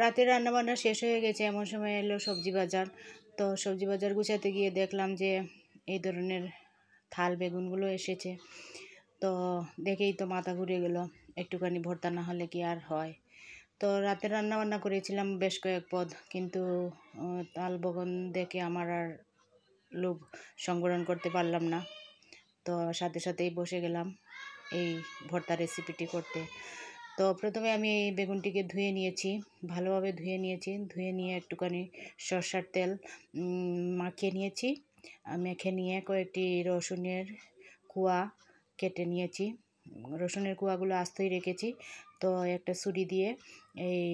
রাতের রান্নাবান্না শেষ হয়ে গেছে, এমন সময় এলো সবজি বাজার। তো সবজি বাজার গুছাতে গিয়ে দেখলাম যে এই ধরনের থাল বেগুনগুলো এসেছে। তো দেখেই তো মাথা ঘুরে গেল, একটুখানি ভর্তা না হলে কি আর হয়। তো রাতে রান্নাবান্না করেছিলাম বেশ কয়েক পদ, কিন্তু তাল বেগুন দেখে আমার আর লোভ সংবরণ করতে পারলাম না। তো সাথে সাথেই বসে গেলাম এই ভর্তা রেসিপিটি করতে। তো প্রথমে আমি এই বেগুনটিকে ধুয়ে নিয়েছি, ভালোভাবে ধুয়ে নিয়েছি। ধুয়ে নিয়ে একটুখানি সরষের তেল মাখিয়ে নিয়েছি। মেখে নিয়ে কয়েকটি রসুনের কুয়া কেটে নিয়েছি। রসুনের কুয়াগুলো আস্তই রেখেছি। তো একটা ছুরি দিয়ে এই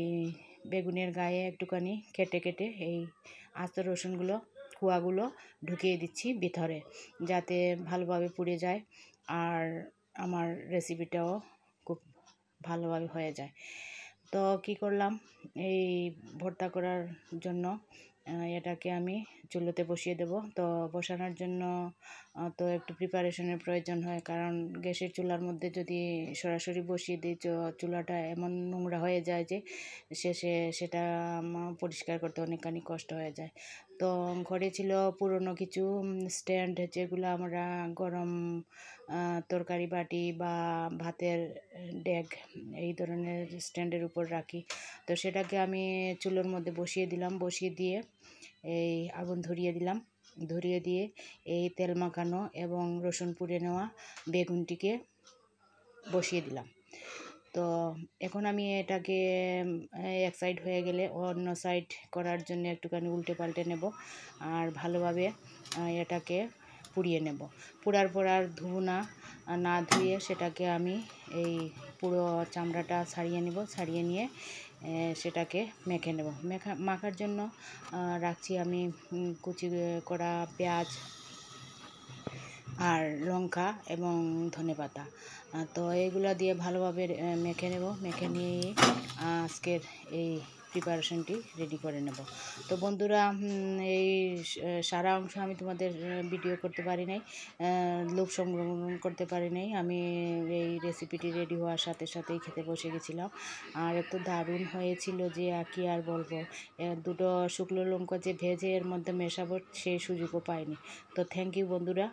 বেগুনের গায়ে একটুখানি কেটে কেটে এই আস্ত রসুনগুলো কুয়াগুলো ঢুকিয়ে দিচ্ছি ভিতরে, যাতে ভালোভাবে পুড়ে যায় আর আমার রেসিপিটাও খুব ভালোভাবে হয়ে যায়। তো কি করলাম, এই ভর্তা করার জন্য এটাকে আমি চুলোতে বসিয়ে দেব। তো বসানোর জন্য তো একটু প্রিপারেশনের প্রয়োজন হয়, কারণ গ্যাসের চুলার মধ্যে যদি সরাসরি বসিয়ে দিই চুলাটা এমন নোংরা হয়ে যায় যে শেষে সেটা পরিষ্কার করতে অনেকখানি কষ্ট হয়ে যায়। তো ঘরে ছিল পুরনো কিছু স্ট্যান্ড, যেগুলো আমরা গরম তরকারি বাটি বা ভাতের ডেক এই ধরনের স্ট্যান্ডের উপর রাখি। তো সেটাকে আমি চুলোর মধ্যে বসিয়ে দিলাম, বসিয়ে দিয়ে এই আগুন ধরিয়ে দিলাম। ধরিয়ে দিয়ে এই তেল মাখানো এবং রসুন পুড়ে নেওয়া বেগুনটিকে বসিয়ে দিলাম। তো এখন আমি এটাকে এক সাইড হয়ে গেলে অন্য সাইড করার জন্য একটুখানি উল্টে পাল্টে নেব আর ভালোভাবে এটাকে পুড়িয়ে নেব। পোড়ার পর আর ধুবো না, না ধুয়ে সেটাকে আমি এই পুরো চামড়াটা ছাড়িয়ে নেব। ছাড়িয়ে নিয়ে সেটাকে মেখে নেব। মাখার জন্য রাখছি আমি কুচি করা পেঁয়াজ আর লঙ্কা এবং ধনেপাতা। তো এইগুলো দিয়ে ভালোভাবে মেখে নেব। মেখে নিয়ে আজকের এই প্রিপারেশনটি রেডি করে নেব। তো বন্ধুরা, এই সারা অংশ আমি তোমাদের ভিডিও করতে পারি নাই, লোভ সংগ্রহণ করতে পারি নাই। আমি এই রেসিপিটি রেডি হওয়ার সাথে সাথেই খেতে বসে গেছিলাম, আর এত দারুণ হয়েছিল যে কি আর বলবো। দুটো শুকনো লঙ্কা যে ভেজে এর মধ্যে মেশাবো সেই সুযোগও পাইনি। তো থ্যাংক ইউ বন্ধুরা।